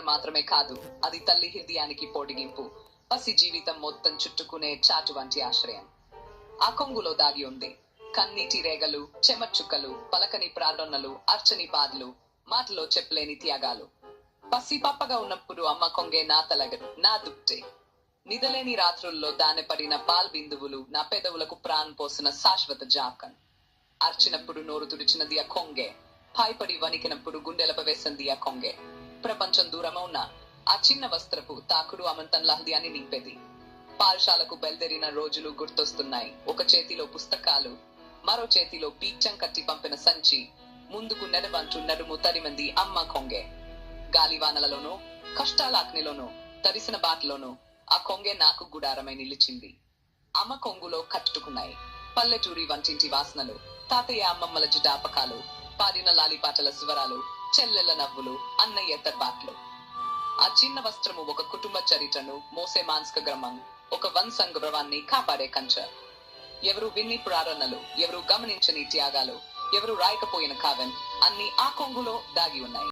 మాత్రమే కాదు, అది తల్లి హృదయానికి పొడిగింపు. పసి జీవితం మొత్తం చుట్టుకునే చాటు వంటి ఆశ్రయం ఆ కొంగులో దాగి ఉంది. కన్నీటి రేగలు, చెమచుక్కలు, పలకని ప్రార్థనలు, అర్చని బాధలు, మాటలో చెప్పలేని త్యాగాలు. పసి పాపగా ఉన్నప్పుడు అమ్మ కొంగే నా తలగడు, నా దుప్టే. నిదలేని రాత్రుల్లో దాని పడిన పాల్ బిందువులు నా పెదవులకు ప్రాణం పోసిన శాశ్వత జాకన్. అర్చినప్పుడు నోరు తుడిచినది ఆ కొంగే, భయపడి వణికినప్పుడు గుండెలప వేసింది ఆ కొంగే. ప్రపంచం దూరమౌన ఆ చిన్న వస్త్రపు తాకుడు అమంతంలా హృదయాన్ని నింపేది. పాఠశాలకు బయలుదేరిన రోజులు గుర్తొస్తున్నాయి. ఒక చేతిలో పుస్తకాలు, మరో చేతిలో బీచం కట్టి పంపిన సంచి, ముందుకు నడవంటూ నడుము తరిమంది అమ్మ కొంగే. గాలివానలలోనూ, కష్టాల అగ్నిలోనూ, తరిసిన బాటలోనూ ఆ కొంగే నాకు గుడారమై నిలిచింది. అమ్మ కొంగులో కట్టుకున్నాయి పల్లెటూరి వంటింటి వాసనలు, తాతయ్య అమ్మమ్మల జ్ఞాపకాలు, పాడిన లాలిపాటల స్వరాలు, చెల్లెల నవ్వులు, అన్నయ్య తర్బాట్లు. ఆ చిన్న వస్త్రము ఒక కుటుంబ చరిత్రను మోసే మానసిక గ్రమం, ఒక వంశంగౌరవాన్ని కాపాడే కంచ. ఎవరు విన్ని ప్రారణలు, ఎవరు గమనించని త్యాగాలు, ఎవరు రాయకపోయిన కావెన్, అన్ని ఆ కొంగులో దాగి ఉన్నాయి.